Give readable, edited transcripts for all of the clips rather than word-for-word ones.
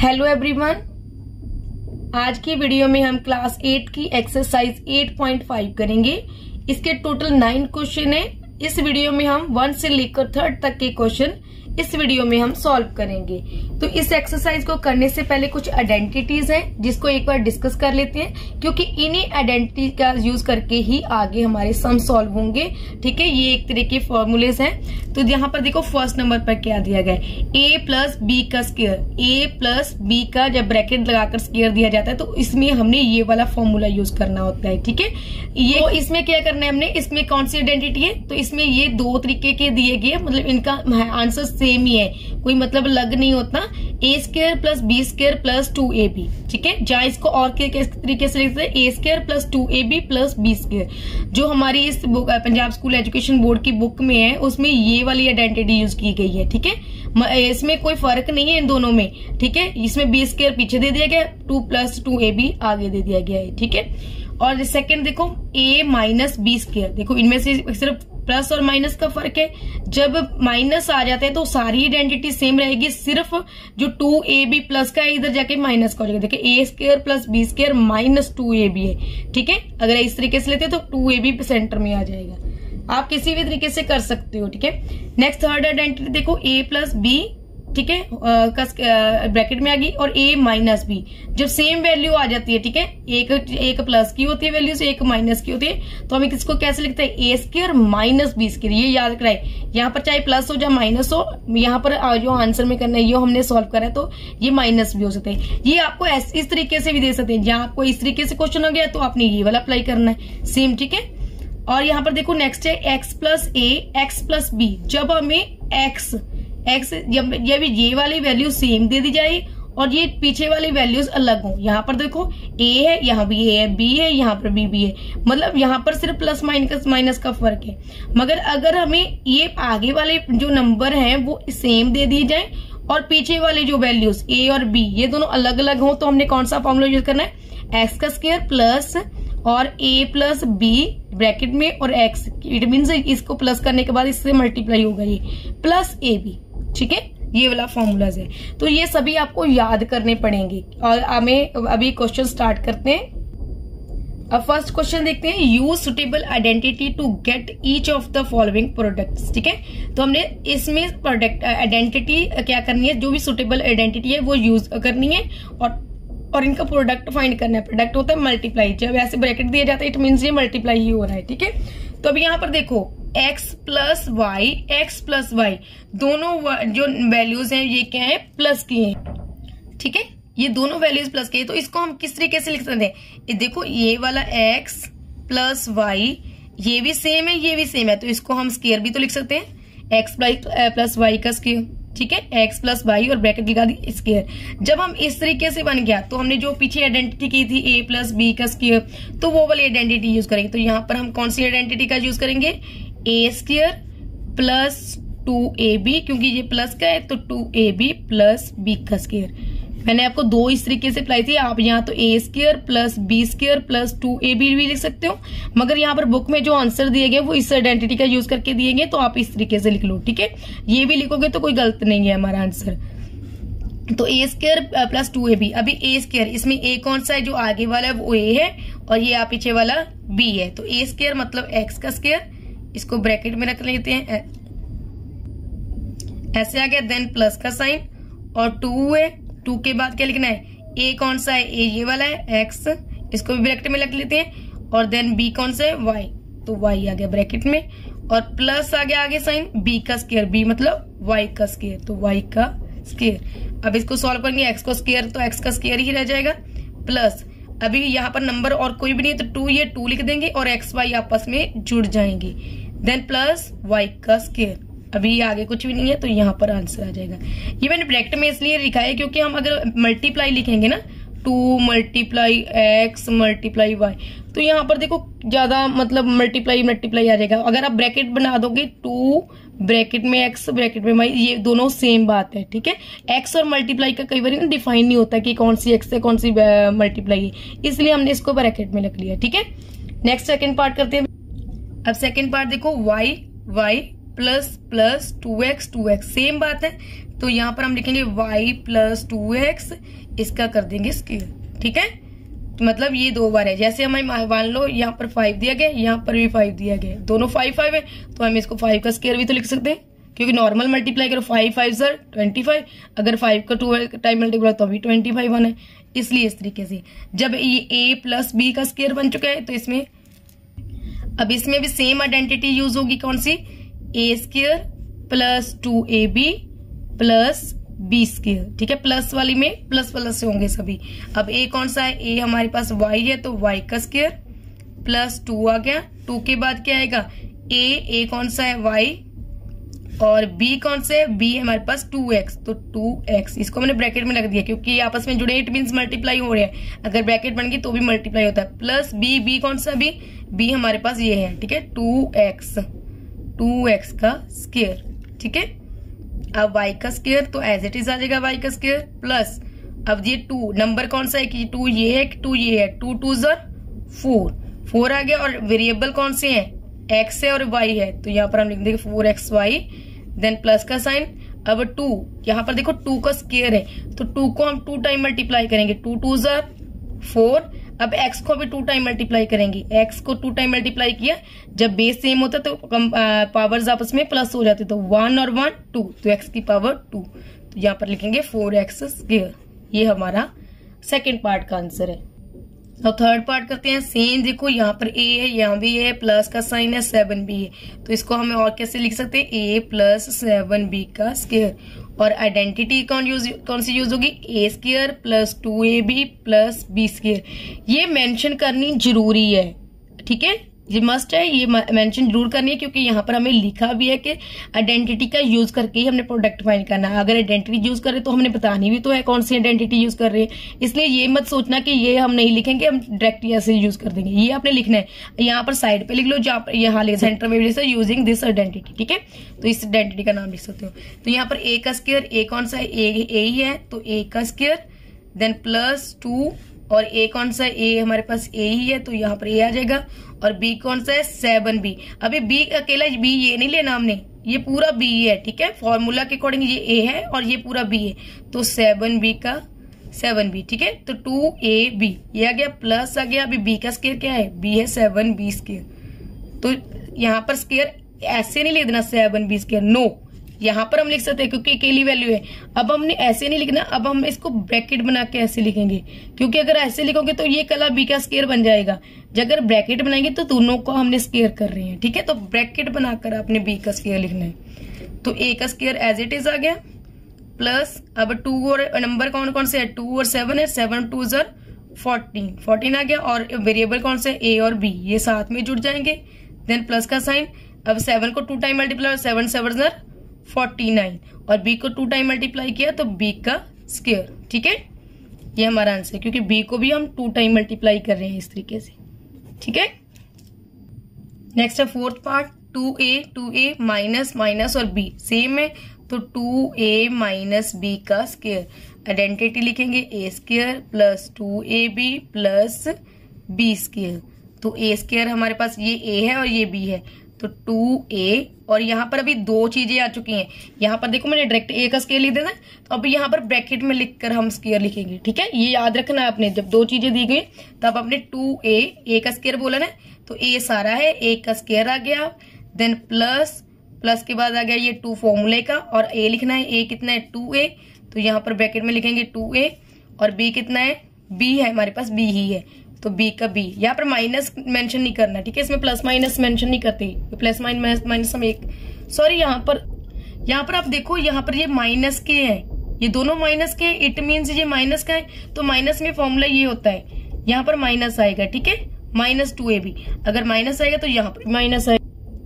Hello everyone, आज की video में हम क्लास 8 की एक्सरसाइज 8.5 करेंगे। इसके टोटल 9 क्वेश्चन है। इस वीडियो में हम 1 से लेकर 3rd तक के क्वेश्चन इस वीडियो में हम सॉल्व करेंगे। तो इस एक्सरसाइज को करने से पहले कुछ आइडेंटिटीज हैं जिसको एक बार डिस्कस कर लेते हैं, क्योंकि इन्हीं आइडेंटिटी का यूज करके ही आगे हमारे सम सॉल्व होंगे। ठीक है, ये एक तरह के फॉर्मूलेज हैं। तो यहाँ पर देखो फर्स्ट नंबर पर क्या दिया गया है, a प्लस बी का स्क्वायर। a प्लस बी का जब ब्रैकेट लगाकर स्क्वायर दिया जाता है तो इसमें हमने ये वाला फॉर्मूला यूज करना होता है। ठीक है, ये तो इसमें क्या करना है हमने, इसमें कौन सी आइडेंटिटी है, तो इसमें ये दो तरीके के दिए गए, मतलब इनका आंसर सेम ही है, कोई मतलब अलग नहीं होता। A square plus B square plus 2ab। ठीक है, जहां इसको और किस तरीके से लिखते हैं, A square plus 2ab plus B square. जो हमारी इस book Punjab school education board की बुक में है उसमें ये वाली आइडेंटिटी यूज की गई है। ठीक है, इसमें कोई फर्क नहीं है इन दोनों में। ठीक है, इसमें बी स्क्वायर पीछे दे दिया गया, 2 प्लस 2ab आगे दे दिया गया है। ठीक है, और सेकंड देखो a माइनस बी स्क्वायर। देखो इनमें से सिर्फ प्लस और माइनस का फर्क है। जब माइनस आ जाता है तो सारी आइडेंटिटी सेम रहेगी, सिर्फ जो 2ab प्लस का है इधर जाके माइनस का हो जाएगा। देखिए a square plus B square minus 2ab है। ठीक है, अगर इस तरीके से लेते हो तो 2ab सेंटर में आ जाएगा। आप किसी भी तरीके से कर सकते हो। ठीक है, नेक्स्ट थर्ड आइडेंटिटी देखो a प्लस बी, ठीक है, ब्रैकेट में आ गई, और a माइनस बी जब सेम वैल्यू आ जाती है। ठीक है, एक प्लस की होती है वैल्यू से एक माइनस की होती है, तो हम इसको कैसे लिखते हैं, a square minus B square. ये याद कराए, यहाँ पर चाहे प्लस हो चाहे माइनस हो, यहाँ पर जो आंसर में करना है ये हमने सॉल्व करा है तो ये माइनस भी हो सकते हैं। ये आपको इस तरीके से भी दे सकते हैं, जहां आपको इस तरीके से क्वेश्चन हो गया तो आपने ये वाला अप्लाई करना है सेम। ठीक है, और यहाँ पर देखो नेक्स्ट है x plus a X plus B. जब हमें x जब ये वाली वैल्यू सेम दे दी जाए और ये पीछे वाली वैल्यूज अलग हो। यहाँ पर देखो a है, यहाँ भी a है, b है, यहाँ पर b है, मतलब यहाँ पर सिर्फ प्लस माइनस का फर्क है। मगर अगर हमें ये आगे वाले जो नंबर हैं वो सेम दे दिए जाए और पीछे वाले जो वैल्यूज a और b ये दोनों अलग अलग हो, तो हमने कौन सा फॉर्मूला यूज करना है, x का स्क्वायर प्लस और a प्लस b ब्रैकेट में और x, इट मीन इसको प्लस करने के बाद इससे मल्टीप्लाई होगा ये प्लस ab। ठीक है, ये वाला फॉर्मूलाज है। तो ये सभी आपको याद करने पड़ेंगे और हमें अभी क्वेश्चन स्टार्ट करते हैं। अब फर्स्ट क्वेश्चन देखते हैं, use suitable identity to get each of the following products. ठीक है, तो हमने इसमें प्रोडक्ट आइडेंटिटी क्या करनी है, जो भी सुटेबल आइडेंटिटी है वो यूज करनी है और इनका प्रोडक्ट फाइंड करना है। प्रोडक्ट होता है मल्टीप्लाई, जब ऐसे ब्रैकेट दिया जाता है इट मीन्स ये मल्टीप्लाई ही हो रहा है। ठीक है, तो अभी यहाँ पर देखो x प्लस वाई दोनों जो वैल्यूज हैं ये क्या है, प्लस की हैं। ठीक है, ये दोनों वैल्यूज प्लस की है, तो इसको हम किस तरीके से लिख सकते हैं, देखो ये वाला x प्लस वाई ये भी सेम है ये भी सेम है, तो इसको हम स्क्वायर भी तो लिख सकते हैं, x प्लस वाई का स्क्वायर। ठीक है, x प्लस वाई और ब्रैकेट लगा दी स्क्वायर। जब हम इस तरीके से बन गया तो हमने जो पीछे आइडेंटिटी की थी a प्लस बी का स्क्वायर, तो वो वाली आइडेंटिटी यूज करेंगे। तो यहाँ पर हम कौन सी आइडेंटिटी का यूज करेंगे, a स्क्वायर प्लस 2ab, क्योंकि ये प्लस का है तो 2ab प्लस b का स्क्वायर। मैंने आपको दो इस तरीके से अप्लाई थी, आप यहाँ तो a square plus B square plus 2ab भी लिख सकते हो, मगर यहाँ पर बुक में जो आंसर दिए गए वो इस आइडेंटिटी का यूज करके दिए गए, तो आप इस तरीके से लिख लो। ठीक है, ये भी लिखोगे तो कोई गलत नहीं है हमारा आंसर। तो a स्क्वायर प्लस 2ab, अभी a स्क्वायर इसमें a कौन सा है, जो आगे वाला है वो a है और ये आप पीछे वाला b है, तो a स्क्वायर मतलब x का स्क्वायर, इसको ब्रैकेट में रख लेते हैं, ऐसे आ गया, देन प्लस का साइन और 2 है, 2 के बाद क्या लिखना है, a कौन सा है, a ये वाला है, x इसको भी ब्रैकेट में रख लेते हैं, और देन b कौन सा है, y, तो y आ गया ब्रैकेट में, और प्लस आ गया आगे साइन, b का स्क्वायर, b मतलब y का स्क्वायर, तो y का स्क्वायर। अब इसको सॉल्व करेंगे, x को स्क्वायर तो x का स्क्वायर ही रह जाएगा, प्लस अभी यहाँ पर नंबर और कोई भी नहीं तो 2 ये 2 लिख देंगे और x y आपस में जुड़ जाएंगे, देन प्लस y का स्क्वायर। अभी आगे कुछ भी नहीं है तो यहाँ पर आंसर आ जाएगा। ये मैंने ब्रैकेट में इसलिए लिखा है क्योंकि हम अगर मल्टीप्लाई लिखेंगे ना, 2 मल्टीप्लाई x मल्टीप्लाई y, तो यहाँ पर देखो ज्यादा मतलब मल्टीप्लाई आ जाएगा। अगर आप ब्रैकेट बना दोगे 2 ब्रैकेट में x ब्रैकेट में y, ये दोनों सेम बात है। ठीक है, x और मल्टीप्लाई का कई बार ना डिफाइन नहीं होता कि कौन सी x है कौन सी मल्टीप्लाई है, इसलिए हमने इसको ब्रैकेट में रख लिया। ठीक है, नेक्स्ट सेकेंड पार्ट करते हैं। अब सेकेंड पार्ट देखो y प्लस 2x सेम बात है, तो यहाँ पर हम लिखेंगे y प्लस 2x, इसका कर देंगे स्क्वायर, ठीक है। तो मतलब ये 2 बार है। जैसे हमें मान लो यहाँ पर 5 दिया गया, यहाँ पर भी 5 दिया गया, दोनों 5 5 है, तो हम इसको 5 का स्क्वायर भी तो लिख सकते हैं, क्योंकि नॉर्मल मल्टीप्लाई करो 5 5 सर 25, अगर 5 का 2 टाइम मल्टीप्लाई तो अभी 25 बना है। इसलिए इस तरीके से जब ये a प्लस बी का स्क्वायर बन चुका है, तो इसमें अब इसमें भी सेम आइडेंटिटी यूज होगी, कौन सी, a square plus 2ab plus B square, ठीक है। प्लस वाली में प्लस प्लस से होंगे सभी। अब a कौन सा है, a हमारे पास y है, तो y का स्क्वायर प्लस 2 आ गया, 2 के बाद क्या आएगा, a कौन सा है y, और b कौन से है, b है हमारे पास 2x, तो 2x, इसको मैंने ब्रैकेट में लग दिया क्योंकि आपस में जुड़े, इट मींस मल्टीप्लाई हो रहे हैं, अगर ब्रैकेट बन गई तो भी मल्टीप्लाई होता है। प्लस b कौन सा, b हमारे पास ये है, ठीक है, 2x का स्क्वायर, ठीक है। अब y का स्क्वायर तो एज इट इज आ जाएगा y का स्क्वायर, प्लस अब ये 2 नंबर कौन सा है कि 2 ये है कि 2 ये है, 2 2 4 आ गया, और वेरिएबल कौन से हैं, x है और y है, तो यहाँ पर हम लिख देंगे 4xy, देन प्लस का साइन। अब 2 यहाँ पर देखो 2 का स्क्वायर है, तो 2 को हम 2 टाइम मल्टीप्लाई करेंगे, 2 2 4। अब x को भी 2 टाइम मल्टीप्लाई करेंगे, x को 2 टाइम मल्टीप्लाई किया, जब बेस सेम होता तो पावर्स आपस में प्लस हो जाते, तो 1 और 1 2, तो x की पावर 2, तो यहाँ पर लिखेंगे 4x स्क्वायर। ये हमारा सेकेंड पार्ट का आंसर है। अब थर्ड पार्ट करते हैं। सेम देखो यहाँ पर a है, यहाँ भी है, प्लस का साइन है, 7b है, तो इसको हमें और कैसे लिख सकते हैं, a प्लस 7b का स्क्वायर। और आइडेंटिटी कौन सी यूज होगी, a square plus 2ab plus b square. ये मेंशन करनी जरूरी है, ठीक है, ये मस्ट है, ये मेंशन जरूर करनी है, क्योंकि यहाँ पर हमें लिखा भी है कि आइडेंटिटी का यूज करके ही हमने प्रोडक्ट फाइंड करना है। अगर आइडेंटिटी यूज करें तो हमने बतानी भी तो है कौन सी आइडेंटिटी यूज कर रहे हैं, इसलिए ये मत सोचना कि ये हम नहीं लिखेंगे, हम डायरेक्ट ऐसे यूज कर देंगे, ये आपने लिखना है। यहाँ पर साइड पे लिख लो, यहाँ ले सेंटर में भी यूजिंग दिस आइडेंटिटी, ठीक है, तो इस आइडेंटिटी का नाम लिख सकते हो। तो यहाँ पर a का स्क्वायर, a कौन सा है, a ही है, तो a का स्क्वायर, देन प्लस 2, और a कौन सा है, a हमारे पास a ही है, तो यहाँ पर a आ जाएगा, और b कौन सा है, 7b। अभी b अकेला b ये नहीं लेना हमने, ये पूरा b है, ठीक है, फॉर्मूला के अकॉर्डिंग ये a है और ये पूरा b है, तो 7b का 7b, ठीक है, तो 2ab ये आ गया, प्लस आ गया, अभी b का स्क्वायर क्या है, b है 7b स्क्वायर। तो यहाँ पर स्क्वायर ऐसे नहीं लिख देना 7b स्क्वायर, नो, यहाँ पर हम लिख सकते हैं क्योंकि अकेली वैल्यू है। अब हमने ऐसे नहीं लिखना, अब हम इसको ब्रैकेट बना के ऐसे लिखेंगे, क्योंकि अगर ऐसे लिखोगे तो ये कला b का स्क्वायर बन जाएगा, अगर ब्रैकेट बनाएंगे तो दोनों को हमने स्क्वायर कर रहे हैं, ठीक है, तो ब्रैकेट बनाकर आपने b का स्क्वायर लिखना है। तो a का स्क्वायर एज इट इज आ गया, प्लस अब 2 और नंबर कौन कौन से है, 2 और 7 है, 7 2 14 आ गया, और वेरिएबल कौन से, a और b, ये साथ में जुड़ जाएंगे, देन प्लस का साइन। अब 7 को 2 टाइम मल्टीप्लाई, 7 7 49, और b को 2 टाइम मल्टीप्लाई किया तो b का स्क्वायर, ठीक है, ये हमारा आंसर है, क्योंकि b को भी हम 2 टाइम मल्टीप्लाई कर रहे हैं इस तरीके से, ठीक है। नेक्स्ट है fourth part, 2a minus minus और b सेम है, तो 2a माइनस b का स्क्वायर। आइडेंटिटी लिखेंगे a square plus 2ab plus b square, तो a स्क्वायर हमारे पास ये a है और ये b है, तो 2a, और यहाँ पर अभी 2 चीजें आ चुकी हैं। यहाँ पर देखो मैंने डायरेक्ट a का स्क्वायर लिख देना, तो अभी यहाँ पर ब्रैकेट में लिखकर हम स्क्वायर लिखेंगे, ठीक है, ये याद रखना है आपने, जब 2 चीजें दी गई तब आपने 2a का स्क्वायर बोला ना, तो a सारा है, a का स्क्वायर आ गया, देन प्लस के बाद आ गया ये 2 फॉर्मूले का, और a लिखना है, a कितना है 2a, तो यहाँ पर ब्रैकेट में लिखेंगे 2a, और b कितना है, b है हमारे पास, b ही है, तो b का b, यहाँ पर माइनस मेंशन नहीं करना, ठीक है, इसमें प्लस माइनस मेंशन नहीं करते, प्लस माइनस हम एक, सॉरी यहाँ पर आप देखो, यहाँ पर ये माइनस के हैं, ये दोनों माइनस के, इट मीन्स ये माइनस का है, तो माइनस में फॉर्मूला ये होता है, यहाँ पर माइनस आएगा, ठीक है, माइनस 2ab, अगर माइनस आएगा तो यहाँ पर माइनस आएगा,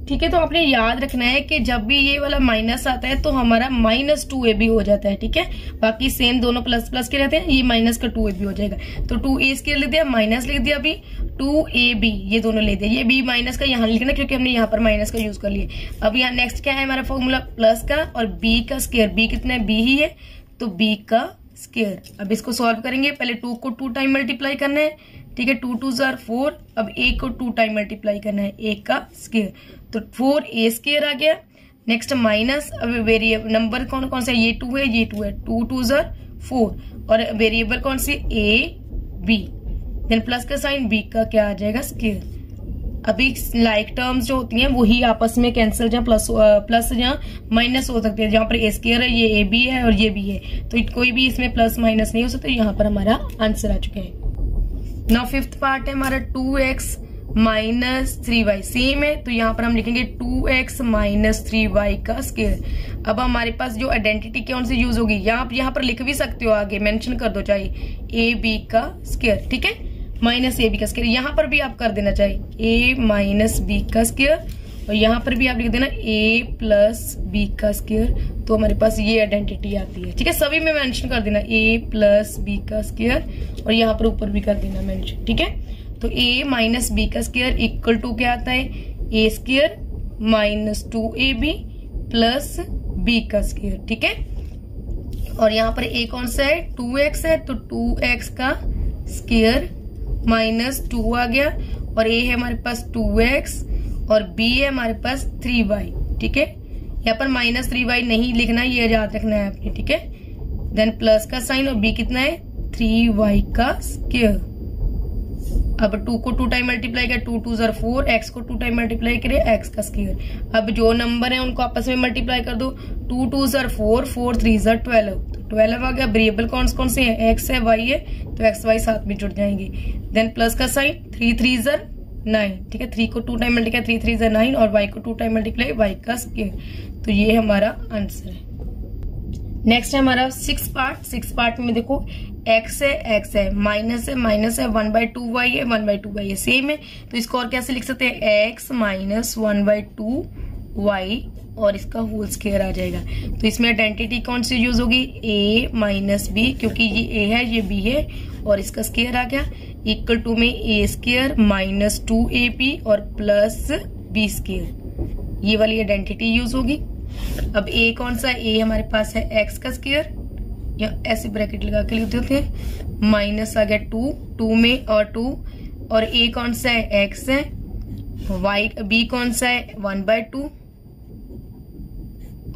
ठीक है। तो आपने याद रखना है कि जब भी ये वाला माइनस आता है तो हमारा माइनस 2ab हो जाता है, ठीक है, बाकी सेम दोनों प्लस प्लस के रहते हैं, ये माइनस का 2ab हो जाएगा, तो 2a स्क्वायर लिख दिया, माइनस लिख दिया, अभी 2ab ये दोनों ले दिया, ये b माइनस का यहाँ लिखना क्योंकि हमने यहाँ पर माइनस का यूज कर लिया। अब यहाँ नेक्स्ट क्या है हमारा फॉर्मूला, प्लस का, और b का स्क्वायर, b कितना है, b ही है, तो b का स्क्वायर। अब इसको सॉल्व करेंगे, पहले 2 को 2 टाइम मल्टीप्लाई करना है, ठीक है, 2 2 4, अब a को 2 टाइम मल्टीप्लाई करना है, a का स्क्वायर, तो 4a स्क्वायर आ गया, नेक्स्ट माइनस, अब वेरिएबल नंबर कौन कौन सा है, ये 2 है, ये 2 है, 2 2 ज़र 4 और वेरिएबल कौन सी, ए बी, देन प्लस का साइन, बी का क्या आ जाएगा, स्क्वायर। अभी लाइक टर्म्स जो होती हैं वही आपस में कैंसिल, जहाँ प्लस जहाँ माइनस हो सकते हैं, जहाँ पर ए स्क्वायर है, ये ए बी है और ये बी है, तो कोई भी इसमें प्लस माइनस नहीं हो सकता। यहाँ पर हमारा आंसर आ चुके हैं। नाउ फिफ्थ पार्ट है हमारा 2x माइनस 3y, सेम है, तो यहाँ पर हम लिखेंगे 2x माइनस 3y का स्क्वायर। अब हमारे पास जो आइडेंटिटी कौन सी यूज होगी, यहाँ पर लिख भी सकते हो, आगे मेंशन कर दो चाहे ए बी का स्क्वायर, ठीक है, माइनस ए बी का स्क्वायर। यहाँ पर भी आप कर देना चाहिए ए माइनस बी का स्क्वायर, और यहाँ पर भी आप लिख देना ए प्लस बी का स्क्वायर, तो हमारे पास ये आइडेंटिटी आती है, ठीक है। सभी में मेंशन कर देना ए प्लस बी का स्क्वायर, और यहाँ पर ऊपर भी कर देना मेंशन, ठीक है। तो a माइनस बी का स्क्वायर इक्वल टू क्या आता है, A square minus 2ab plus B का स्क्वायर, ठीक है। और यहाँ पर a कौन सा है, 2x है, तो 2x का स्क्वायर माइनस 2 आ गया, और a है हमारे पास 2x और b है हमारे पास 3y, ठीक है। यहाँ पर माइनस 3y नहीं लिखना, ये याद रखना है आपने, ठीक है। देन प्लस का साइन, और b कितना है, 3y का स्क्वायर। अब 2 को 2 टाइम मल्टीप्लाई किया, 2 2 ज़र 4, x को 2 टाइम मल्टीप्लाई करिए, x का स्क्वायर। अब जो नंबर है उनको आपस में मल्टीप्लाई कर दो, 2 2 ज़र 4, 4 3 ज़र 12, तो 12 आ गया। वेरिएबल कौन कौन से हैं, x है, y है, तो x y साथ में जुड़ जाएंगे। देन प्लस का साइन, 3 3 ज़र 9, ठीक है, 3 को 2 टाइम मल्टीप्लाई, 3 3 ज़र 9, और y को 2 टाइम मल्टीप्लाई, y का स्क्वायर। तो ये हमारा आंसर है। नेक्स्ट है हमारा 6 पार्ट में देखो x है, माइनस है, 1/2y है, 1/2y है, सेम है, तो इसको और कैसे लिख सकते हैं, x माइनस 1/2y और इसका होल स्क्वायर आ जाएगा। तो इसमें आइडेंटिटी कौन सी यूज होगी, a माइनस बी, क्योंकि ये a है, ये b है, और इसका स्क्वायर आ गया, इक्वल टू में a स्क्वायर माइनस 2ab और प्लस b स्क्वायर, ये वाली आइडेंटिटी यूज होगी। अब a कौन सा, a हमारे पास है x का स्क्वायर, या ऐसे ब्रैकेट लगा के लिखते होते हैं, माइनस आ गया 2 में और 2, और a कौन सा है, x है, b कौन सा है, 1/2,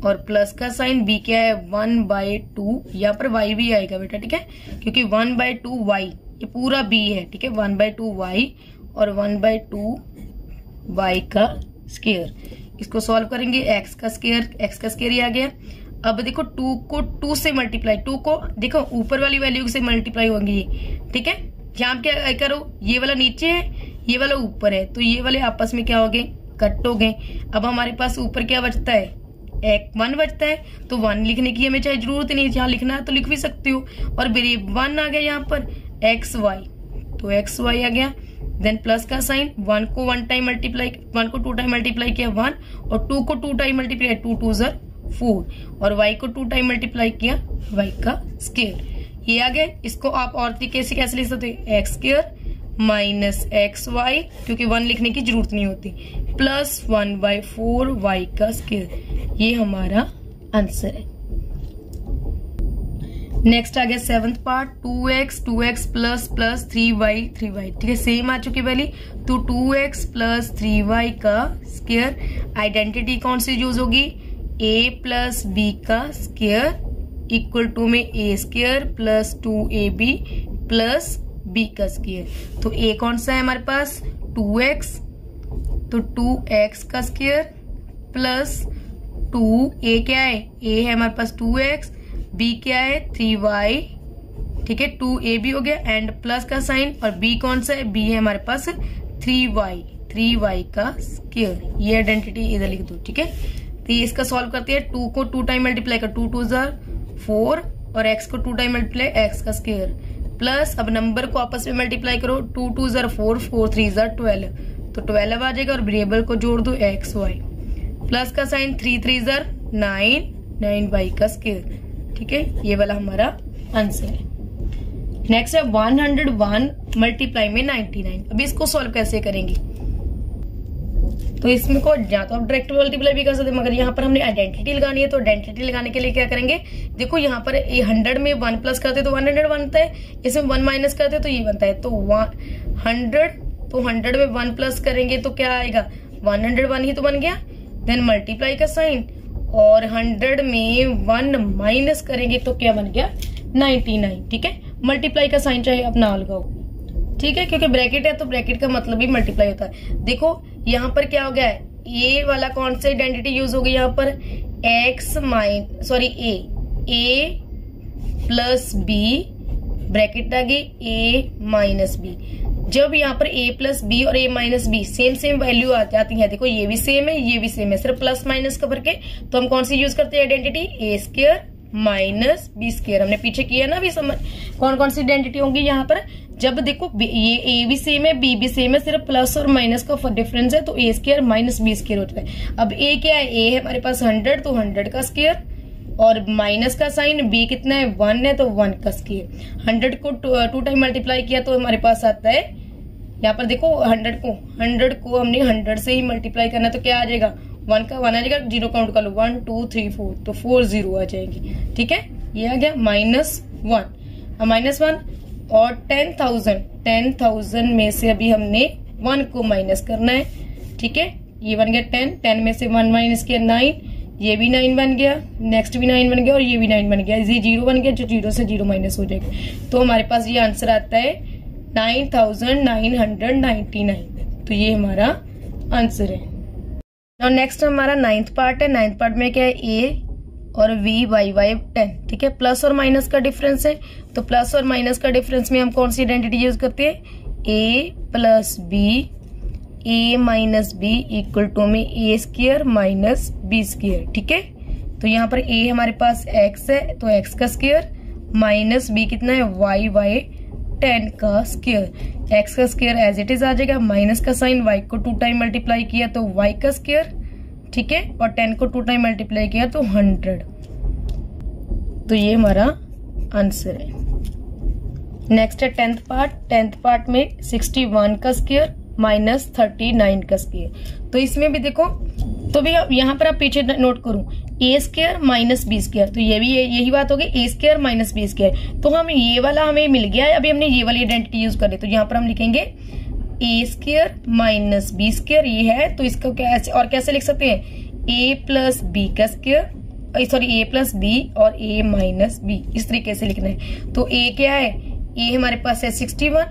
और प्लस का साइन, b क्या है, 1/2, यहाँ पर y भी आएगा बेटा, ठीक है, क्योंकि 1/2y ये पूरा b है, ठीक है, 1/2y और 1/2y का स्क्वायर। इसको सॉल्व करेंगे, x का स्क्वायर ही आ गया। अब देखो 2 को 2 से मल्टीप्लाई, 2 को देखो ऊपर वाली वैल्यू से मल्टीप्लाई होंगे ये, ठीक है। यहाँ क्या करो, ये वाला नीचे है, ये वाला ऊपर है, तो ये वाले आपस में क्या हो गए, कट हो गए। अब हमारे पास ऊपर क्या बचता है, 1 बचता है, तो 1 लिखने की हमें चाहे जरूरत नहीं है, जहाँ लिखना है तो लिख भी सकते हो। और 1 आ गया यहाँ पर xy, तो xy आ गया। देन प्लस का साइन, 1 को 1 टाइम मल्टीप्लाई, 1 को 2 टाइम मल्टीप्लाई किया 1, और 2 को 2 टाइम मल्टीप्लाई, 2 2 ज़र 4, और y को 2 टाइम मल्टीप्लाई किया, y का स्क्वायर, ये आ गया। इसको आप और तरीके से कैसे लिख सकते हैं, x स्क्वायर माइनस xy, क्योंकि 1 लिखने की जरूरत नहीं होती, प्लस 1/4 y का स्क्वायर, ये हमारा आंसर है। नेक्स्ट आ गया 7th part, 2x plus 3y, ठीक है, सेम आ चुकी वाली, तो 2x प्लस 3y का स्क्वायर। आइडेंटिटी कौन सी यूज होगी, a प्लस b का स्क्वायर इक्वल टू में a square plus 2ab plus b का स्क्वायर। तो a कौन सा है हमारे पास, 2x, तो 2x का स्क्वायर प्लस 2a क्या है, a है हमारे पास 2x, b क्या है 3y, ठीक है, 2ab हो गया, एंड प्लस का साइन, और b कौन सा है, b है हमारे पास 3y का स्क्वायर, ये आइडेंटिटी इधर लिख दो, ठीक है। तो ये इसका सॉल्व करते हैं, 2 को 2 टाइम मल्टीप्लाई कर, 2 2 ज़र 4, और x को 2 टाइम मल्टीप्लाई, x का स्क्वायर, प्लस अब नंबर को आपस में मल्टीप्लाई करो, 2 2 ज़र 4, 4 3 ज़र 12, तो 12 आ जाएगा, और वेरिएबल को जोड़ दो xy, प्लस का साइन, 3 3 ज़र 9y का स्क्वायर, ठीक है, ये वाला हमारा आंसर है। नेक्स्ट है 101 मल्टीप्लाई में 99। अभी इसको सॉल्व कैसे करेंगे, तो इसमें को या तो आप डायरेक्ट मल्टीप्लाई भी कर सकते हैं, मगर यहाँ पर हमने आइडेंटिटी लगानी है, तो आइडेंटिटी लगाने के लिए क्या करेंगे, देखो यहाँ पर 100 में 1 प्लस करते तो 100 बनता है, इसमें 1 माइनस करते तो ये बनता है, तो 100 में 1 प्लस करेंगे तो क्या आएगा, 101 ही तो बन गया। देन मल्टीप्लाई का साइन, और 100 में 1 माइनस करेंगे तो क्या बन गया 99। ठीक है, मल्टीप्लाई का साइन चाहे आप ना लगाओ, ठीक है, क्योंकि ब्रैकेट है तो ब्रैकेट का मतलब ही मल्टीप्लाई होता है। देखो यहाँ पर क्या हो गया है, ए वाला कौन सा आइडेंटिटी यूज हो गई यहाँ पर, ए प्लस बी, ब्रैकेट आ गई ए माइनस बी। जब यहाँ पर a प्लस बी और a minus B same value आ जाती है, देखो ये भी सेम है ये भी सेम है, सिर्फ प्लस माइनस का फर्क है, तो हम कौन सी यूज करते हैं आइडेंटिटी, ए स्क्वायर माइनस बी स्क्वायर। हमने पीछे किया ना, अभी समझ कौन कौन सी आइडेंटिटी होंगी यहाँ पर। जब देखो ये ए भी सेम है बी भी सेम है, सिर्फ प्लस और माइनस का डिफरेंस है, तो ए स्क्वायर माइनस बी स्क्वायर होता है। अब ए क्या है, ए है हमारे पास 100, तो 100 का स्क्वायर, और माइनस का साइन, बी कितना है 1 है, तो 1 का स्क्वायर। 100 को 2 टाइम मल्टीप्लाई किया तो हमारे पास आता है, यहाँ पर देखो 100 को हमने 100 से ही मल्टीप्लाई करना, तो क्या आ जाएगा 1 का 1 आ जाएगा, 0 काउंट कर लो 1 2 3 4, तो 4 0 आ जाएगी। ठीक है, ये आ गया -1, -1 और 10,000 में से अभी हमने 1 को माइनस करना है। ठीक है, ये बन गया 10 में से 1 माइनस किया 9, ये भी 9 बन गया, नेक्स्ट भी 9 बन गया और ये भी 9 बन गया, ये 0 बन गया, जो 0 से 0 माइनस हो जाएगा, तो हमारे पास ये आंसर आता है 9,999। तो ये हमारा आंसर है। और नेक्स्ट हमारा 9th पार्ट है। 9th पार्ट में क्या है, ए और वी वाई 10। ठीक है, प्लस और माइनस का डिफरेंस है, तो प्लस और माइनस का डिफरेंस में हम कौन सी आइडेंटिटी यूज करते हैं, A plus B, A minus B equal to में A square minus B square. ठीक है, तो यहाँ पर ए हमारे पास एक्स है, तो एक्स का स्क्वायर, माइनस बी कितना है वाई 10 का स्क्वायर। एक्स का स्क्वायर एज इट इज आ जाएगा, माइनस का साइन, वाई को 2 टाइम मल्टीप्लाई किया तो वाई का स्क्वायर। ठीक है, और 10 को 2 टाइम मल्टीप्लाई किया तो 100। तो ये हमारा आंसर है। नेक्स्ट है 10th पार्ट। 10th पार्ट में 61 का स्क्वायर माइनस 39 का स्क्वायर। तो इसमें भी देखो, तो भी यहाँ पर आप पीछे नोट करूं, ए स्क्वायर माइनस बी स्क्वायर, तो ये भी यही बात होगी, ए स्क्वायर माइनस बी स्क्वायर। तो हम ये वाला हमें मिल गया है, अभी हमने ये वाली आइडेंटिटी यूज कर ली, तो यहाँ पर हम लिखेंगे ए स्क्वायर माइनस बी स्क्वायर, ये है, तो इसको और कैसे लिख सकते हैं, ए प्लस बी का स्क्वायर, सॉरी ए प्लस बी और ए माइनस बी, इस तरीके से लिखना है। तो ए क्या है, ए हमारे पास है 61,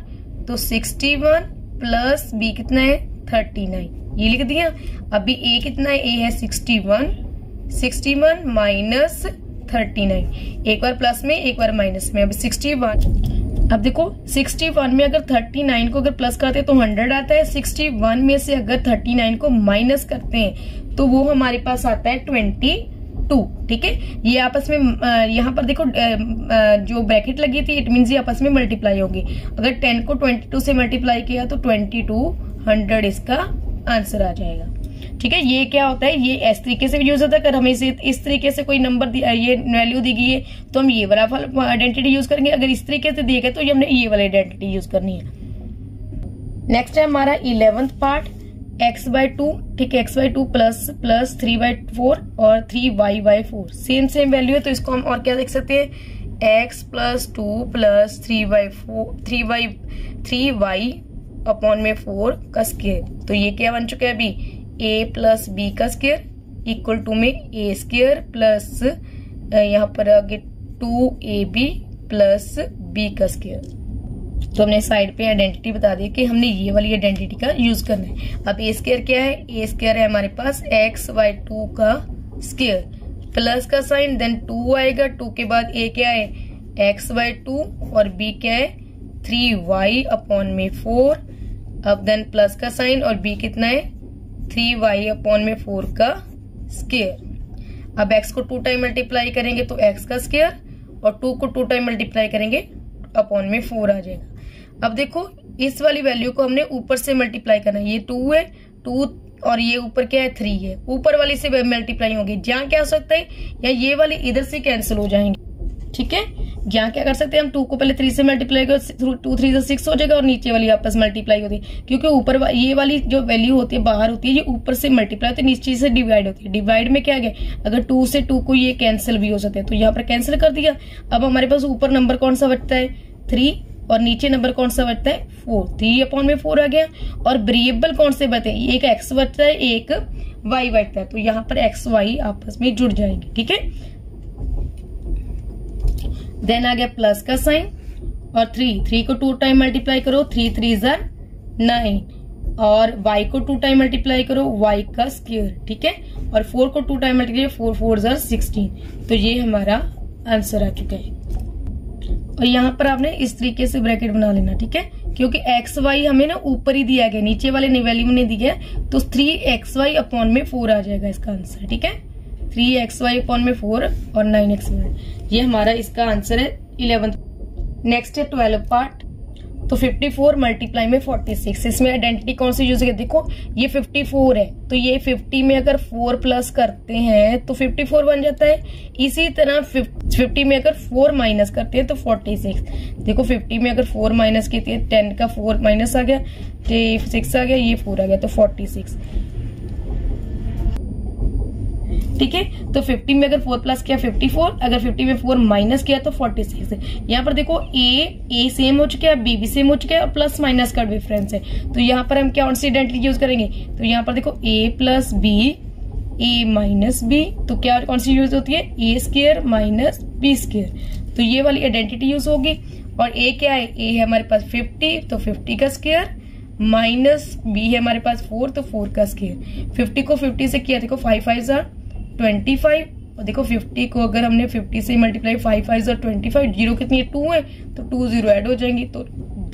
तो 61 प्लस बी कितना है 39, ये लिख दिया। अभी ए कितना है, ए है 61 माइनस 39, एक बार प्लस में एक बार माइनस में। अब 61, अब देखो 61 में अगर 39 को अगर प्लस करते हैं तो 100 आता है, 61 में से अगर 39 को माइनस करते हैं तो वो हमारे पास आता है 22। ठीक है, ये आपस में यहाँ पर देखो जो ब्रैकेट लगी थी, इट मीन्स ये आपस में मल्टीप्लाई होगी। अगर 10 को 22 से मल्टीप्लाई किया तो 2200 इसका आंसर आ जाएगा। ठीक है, ये क्या होता है, ये इस तरीके से भी यूज होता है। अगर हमें इस तरीके से कोई नंबर ये वैल्यू दी गई है तो हम ये वाला आइडेंटिटी यूज करेंगे, अगर इस तरीके से दिए गए तो हमने ये वाली आइडेंटिटी यूज करनी है। नेक्स्ट है हमारा 11th पार्ट, x/2। ठीक है, x/2 प्लस 3/4 और 3y/4, सेम वैल्यू है, तो इसको हम और क्या देख सकते हैं, x + 2 + 3y/4 का स्क्वायर। तो ये क्या बन चुका है अभी, a प्लस बी का स्क्वायर इक्वल टू में a स्क्वायर प्लस यहाँ पर आगे 2ab प्लस b का स्क्वायर। तो हमने साइड पे आइडेंटिटी बता दी कि हमने ये वाली आइडेंटिटी का यूज करना है। अब a स्क्वायर क्या है, a स्क्वायर है हमारे पास x/2 का स्क्वायर, प्लस का साइन, देन 2 आएगा, 2 के बाद a क्या है x/2 और b क्या है 3y/4, अब देन प्लस का साइन और b कितना है 3y/4 का स्क्वायर। अब x को 2 टाइम मल्टीप्लाई करेंगे तो x का स्क्वायर, और 2 को 2 टाइम मल्टीप्लाई करेंगे /4 आ जाएगा। अब देखो इस वाली वैल्यू को हमने ऊपर से मल्टीप्लाई करना है, ये 2 है, 2 और ये ऊपर क्या है 3 है, ऊपर वाली से मल्टीप्लाई होंगे। जहाँ क्या हो सकता है, या ये वाली इधर से कैंसिल हो जाएंगे। ठीक है, यहाँ क्या कर सकते हैं हम, 2 को पहले 3 से मल्टीप्लाई करो, 2 3 से 6 हो जाएगा, और नीचे वाली आपस मल्टीप्लाई होती है, क्योंकि ऊपर ये वाली जो वैल्यू होती है बाहर होती है, ये ऊपर से मल्टीप्लाई होती है, नीचे से डिवाइड होती है। डिवाइड में क्या है, अगर 2 से 2 को ये कैंसिल भी हो सकते हैं, तो यहाँ पर कैंसिल कर दिया। अब हमारे पास ऊपर नंबर कौन सा बचता है 3, और नीचे नंबर कौन सा बचता है 4, 3/4 आ गया। और वेरिएबल कौन से बचे, एक x बचता है एक y बचता है, तो यहाँ पर x y आपस में जुड़ जाएंगे, ठीक है। देन आ गया प्लस का साइन और 3 को 2 टाइम मल्टीप्लाई करो, 3 3 9 और y को 2 टाइम मल्टीप्लाई करो, y का स्क्वायर, ठीक है। और 4 को 2 टाइम मल्टीप्लाई 4 4 16, तो ये हमारा आंसर आ चुका है। और यहाँ पर आपने इस तरीके से ब्रैकेट बना लेना, ठीक है, क्योंकि एक्स वाई हमें ना ऊपर ही दिया गया, नीचे वाले वैल्यू में नहीं दिया है, तो 3xy/4 आ जाएगा इसका आंसर, ठीक है। 3xy/4 और 9xy, ये हमारा इसका आंसर है 11th। नेक्स्ट है 12 पार्ट। तो 54 मल्टीप्लाई में 46, इसमें आइडेंटिटी कौन सी यूज है, देखो ये 54 है, तो ये 50 में अगर 4 प्लस करते हैं तो 54 बन जाता है। इसी तरह 50 में अगर 4 माइनस करते हैं तो 46। देखो 50 में अगर 4 माइनस किए, 10 का 4 माइनस आ गया, 6 आ गया, ये 4 आ गया, तो 46, ठीक है। तो 50 में अगर 4 प्लस किया 54, अगर 50 में 4 माइनस किया तो 46 है। यहाँ पर देखो ए सेम हो चुका है, बी भी सेम हो चुका है और प्लस माइनस का डिफरेंस है, तो यहाँ पर हम क्या सी आइडेंटिटी यूज करेंगे, तो यहाँ पर देखो a plus B A minus B, तो क्या कौन सी यूज होती है, A square minus B square, तो ये वाली आइडेंटिटी यूज होगी। और a क्या है, a है हमारे पास 50, तो 50 का स्क्वायर माइनस b है हमारे पास 4, तो 4 का स्क्वायर। 50 को 50 से किया, देखो 5 5 25, और देखो 50 को अगर हमने 50 से मल्टीप्लाई 5 5 25, जीरो कितनी है 2 है, तो 2 0 ऐड हो जाएंगी, तो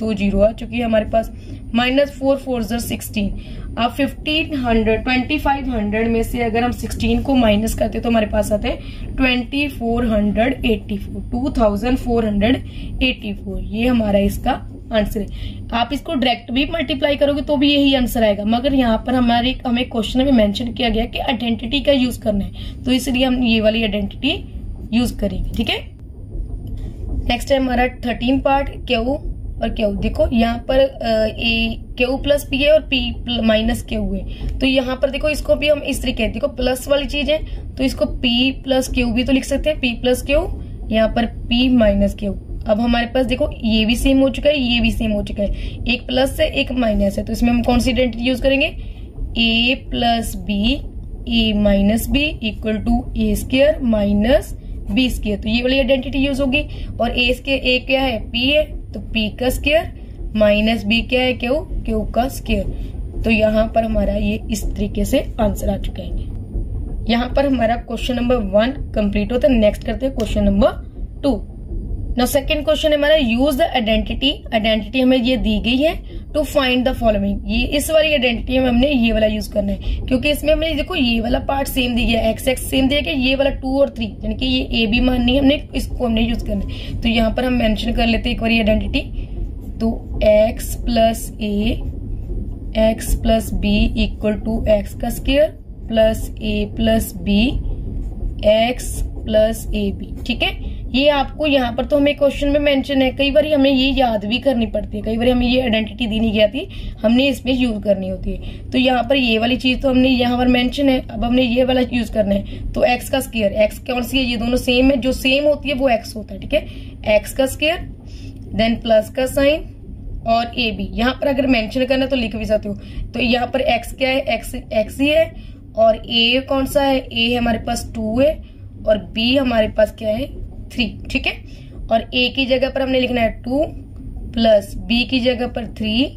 2 0 आ चुकी है हमारे पास। -4 4 16। अब 2500 में से अगर हम 16 को माइनस करते तो हमारे पास आते हैं 2484, ये हमारा इसका आंसर है। आप इसको डायरेक्ट भी मल्टीप्लाई करोगे तो भी यही आंसर आएगा, मगर यहाँ पर हमें क्वेश्चन में मेंशन किया गया कि आइडेंटिटी का यूज करना है, तो इसलिए हम ये वाली आइडेंटिटी यूज करेंगे, ठीक है। नेक्स्ट है हमारा 13 पार्ट, क्यू और क्यू। देखो यहाँ पर क्यू प्लस पी है और पी माइनस क्यू है, तो यहाँ पर देखो इसको भी हम इस तरीके, देखो प्लस वाली चीज है तो इसको पी प्लस क्यू भी तो लिख सकते हैं, पी प्लस क्यू, यहाँ पर पी माइनस क्यू। अब हमारे पास देखो ये भी सेम हो चुका है, ये भी सेम हो चुका है, एक प्लस है एक माइनस है, तो इसमें हम कौन सी आइडेंटिटी यूज करेंगे, a plus B A minus B equal to A square minus B square, तो ये वाली आइडेंटिटी यूज होगी। और a क्या है, p है, तो p का स्क्वायर माइनस b क्या है, q का स्क्वायर, तो यहाँ पर हमारा ये इस तरीके से आंसर आ चुका है। यहाँ पर हमारा क्वेश्चन नंबर 1 कंप्लीट होता है। नेक्स्ट करते हैं question number 2। Now second question है हमारा, यूज द आइडेंटिटी हमें ये दी गई है टू फाइंड द फॉलोइंग। ये इस वाली आइडेंटिटी में हमने ये वाला यूज करना है, क्योंकि इसमें हमने देखो ये वाला पार्ट सेम दिया गया, एक्स सेम दिया गया, ये वाला 2 और 3, यानी कि ये ए भी माननी है हमने, इसको हमने यूज करना है। तो यहाँ पर हम मेंशन कर लेते हैं एक बार आइडेंटिटी, तो X plus B equal to X का square plus A plus B X plus A B, ठीक है। ये आपको यहाँ पर तो हमें क्वेश्चन में मेंशन है, कई बार हमें ये याद भी करनी पड़ती है, कई बार हमें ये आइडेंटिटी दी नहीं गई थी, हमने इसमें यूज करनी होती है। तो यहाँ पर ये वाली चीज तो हमने यहाँ पर मेंशन है, अब हमने ये वाला यूज करना है, तो एक्स का स्क्वायर, एक्स कौन सी है, ये दोनों सेम है, जो सेम होती है वो एक्स होता है, ठीक है। एक्स का स्क्वायर देन प्लस का साइन और ए बी, यहाँ पर अगर मेंशन करना तो लिख भी सकते हो। तो यहाँ पर एक्स क्या है, एक्स ही है, और ए कौन सा है, ए हमारे पास 2 है और बी हमारे पास क्या है 3, ठीक है। और a की जगह पर हमने लिखना है 2 प्लस b की जगह पर 3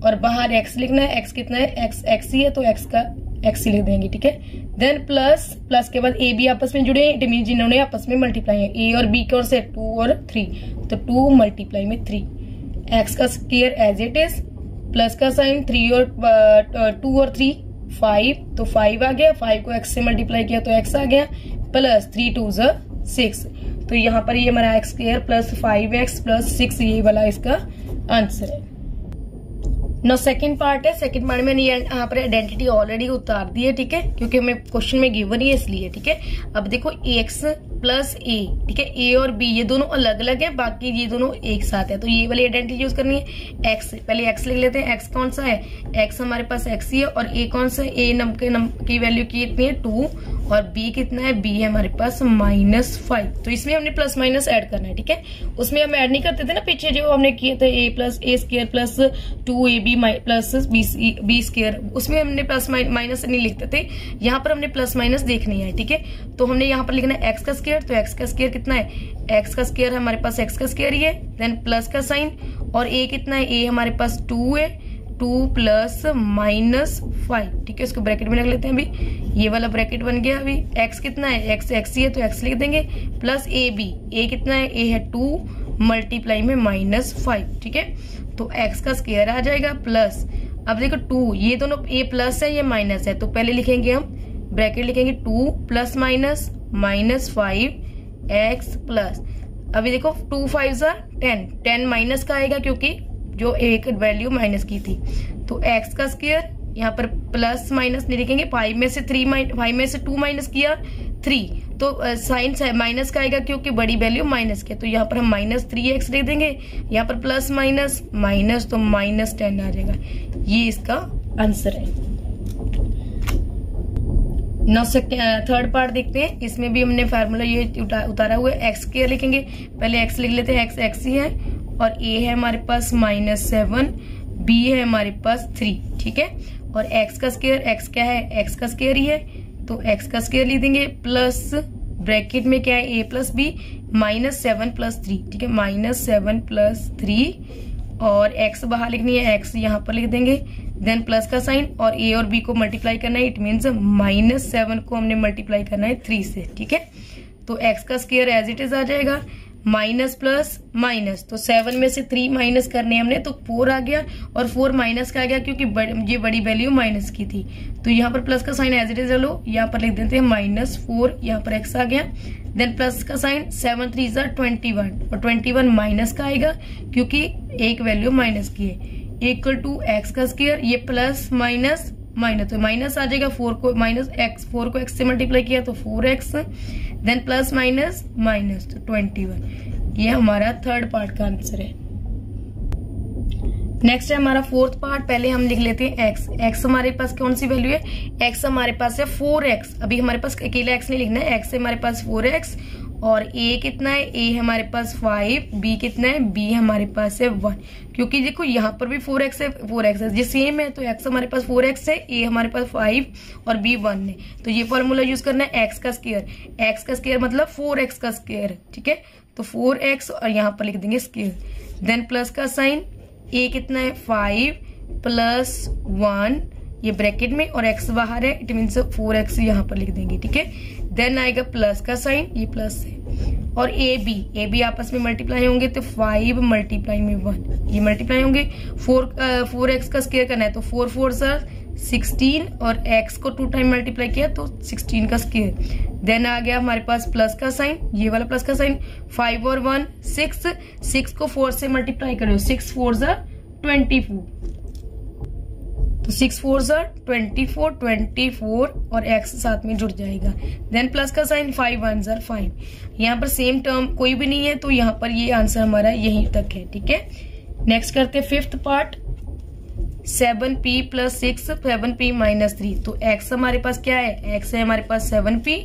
और बाहर x लिखना है, x कितना है, x ही है, तो x का x ही लिख देंगे, ठीक है। देन प्लस के बाद a b आपस में जुड़े हैं, मीन जिन्होंने आपस में मल्टीप्लाई है, a और b कौन से 2 और 3, तो 2 मल्टीप्लाई में 3, x का square as it is, plus का साइन 3 और 2 और 3 5, तो 5 आ गया, 5 को x से मल्टीप्लाई किया तो x आ गया, प्लस 3 2 6, तो यहाँ पर ये हमारा x square plus 5x plus 6 ये वाला इसका आंसर है। ना सेकंड पार्ट है, सेकंड पार्ट में यहाँ पर आइडेंटिटी ऑलरेडी उतार दी है, ठीक है, क्योंकि हमें क्वेश्चन में गिवन ही है इसलिए, ठीक है। अब देखो प्लस ए, ठीक है। ए और बी ये दोनों अलग अलग है, बाकी ये दोनों एक साथ है, तो ये वाली आइडेंटिटी यूज करनी है। एक्स, पहले एक्स लिख लेते हैं। एक्स कौन सा है? एक्स हमारे पास एक्स ही है। और ए कौन सा है? ए नंबर की वैल्यू कितनी है? 2। और बी कितना है? बी है हमारे पास -5। तो इसमें हमने प्लस माइनस ऐड करना है, ठीक है। उसमें हम ऐड नहीं करते थे ना पीछे, जो हमने किए थे A plus A square plus 2ab plus B square, उसमें हमने प्लस माइनस नहीं लिखते थे। यहाँ पर हमने प्लस माइनस देखनी है, ठीक है। तो हमने यहाँ पर लिखना है एक्स का स्क्वायर। तो एक्स का स्क्वायर कितना है? एक्स का स्क्वायर हमारे पास एक्स का स्क्वायर ही है, देन प्लस का साइन। और ए कितना है? ए हमारे पास 2 है, 2 प्लस -5, ठीक है। इसको ब्रैकेट में रख लेते हैं अभी, ये वाला ब्रैकेट बन गया। अभी एक्स कितना है? एक्स एक्स ही है, तो एक्स लिख देंगे। प्लस ए बी, ए कितना है? ए है 2 मल्टीप्लाई में -5, ठीक है। तो एक्स का स्क्वायर आ जाएगा प्लस, अब देखो 2, ये दोनों ये प्लस है ये माइनस है, तो पहले लिखेंगे हम ब्रैकेट लिखेंगे 2 प्लस माइनस -5 एक्स प्लस, अभी देखो 2 5 10, 10 माइनस का आएगा क्योंकि जो एक वैल्यू माइनस की थी। तो एक्स का स्क्वायर यहाँ पर प्लस माइनस नहीं लिखेंगे, 5 में से 2 माइनस किया 3, तो साइन माइनस का आएगा क्योंकि बड़ी वैल्यू माइनस की, तो यहाँ पर हम -3x लिख देंगे। यहाँ पर प्लस माइनस माइनस, तो -10 आ जाएगा। ये इसका आंसर है। नौ से थर्ड पार्ट देखते हैं, इसमें भी हमने फार्मूला ये उतारा हुआ है। एक्स स्क्वायर लिखेंगे, पहले एक्स लिख लेते हैं। एक्स एक्स ही है, और ए है हमारे पास -7, बी है हमारे पास 3, ठीक है। और एक्स का स्क्वायर, एक्स क्या है? एक्स का स्क्वायर ही है, तो एक्स का स्क्वायर लिख देंगे प्लस ब्रैकेट में क्या है? ए प्लस बी -7 + 3, ठीक है। -7 + 3, और एक्स बाहर लिखनी है, एक्स यहाँ पर लिख देंगे, देन प्लस का साइन। और ए और बी को मल्टीप्लाई करना है, इट मीन्स -7 को हमने मल्टीप्लाई करना है 3 से, ठीक है। तो एक्स का स्क्वायर एज इट इज आ जाएगा, माइनस प्लस माइनस, तो 7 में से 3 माइनस करने हमने, तो 4 आ गया। और 4 माइनस का आ गया क्योंकि ये बड़ी वैल्यू माइनस की थी, तो यहाँ पर प्लस का साइन एज इट इज लो, यहाँ पर लिख देते हैं -4, यहाँ पर एक्स आ गया, देन प्लस का साइन, 7 3 21, और 21 माइनस का आएगा क्योंकि एक वैल्यू माइनस की है, इक्वल टू एक्स का स्क्वायर, ये प्लस माइनस माइनस, तो माइनस आ जाएगा 4 को -4 को एक्स से मल्टीप्लाई किया तो 4x, then plus minus minus, तो 21। ये हमारा थर्ड पार्ट का आंसर है। नेक्स्ट है हमारा फोर्थ पार्ट, पहले हम लिख लेते हैं एक्स। एक्स हमारे पास कौन सी वैल्यू है? एक्स हमारे पास है 4x, अभी हमारे पास अकेला एक्स नहीं लिखना है, एक्स है हमारे पास 4x, और ए कितना है? ए हमारे पास 5, बी कितना है? बी हमारे पास है 1, क्योंकि देखो यहाँ पर भी 4x है, 4x है, ये सेम है, तो एक्स हमारे पास 4x है, ए हमारे पास 5 और बी 1 है, तो ये फॉर्मूला यूज करना है एक्स का स्क्वायर। एक्स का स्क्वायर मतलब 4x का स्क्वायर, ठीक है। तो 4x और यहाँ पर लिख देंगे स्क्वायर, देन प्लस का साइन, ए कितना है? 5 + 1, ये ब्रैकेट में, और x बाहर है, इट मीन्स 4x यहाँ पर लिख देंगे, ठीक है। देन आएगा प्लस का साइन, ये प्लस है, और ए बी आपस में मल्टीप्लाई होंगे, तो 5 मल्टीप्लाई में 1, ये मल्टीप्लाई होंगे। 4x का स्क्वायर करना है, तो 4 4 16, और x को 2 टाइम मल्टीप्लाई किया तो 16 का स्क्वायर। देन आ गया हमारे पास प्लस का साइन, ये वाला प्लस का साइन, 5 और 1 6 को 4 से मल्टीप्लाई करो, 6 4 24, तो 6 4 24 और x साथ में जुड़ जाएगा। देन प्लस का साइन, 5 1 5, यहाँ पर सेम टर्म कोई भी नहीं है, तो यहाँ पर ये आंसर हमारा यहीं तक है, ठीक है। नेक्स्ट करते हैं फिफ्थ पार्ट, 7p + 6 7p - 3, तो x हमारे पास क्या है? x है हमारे पास 7p,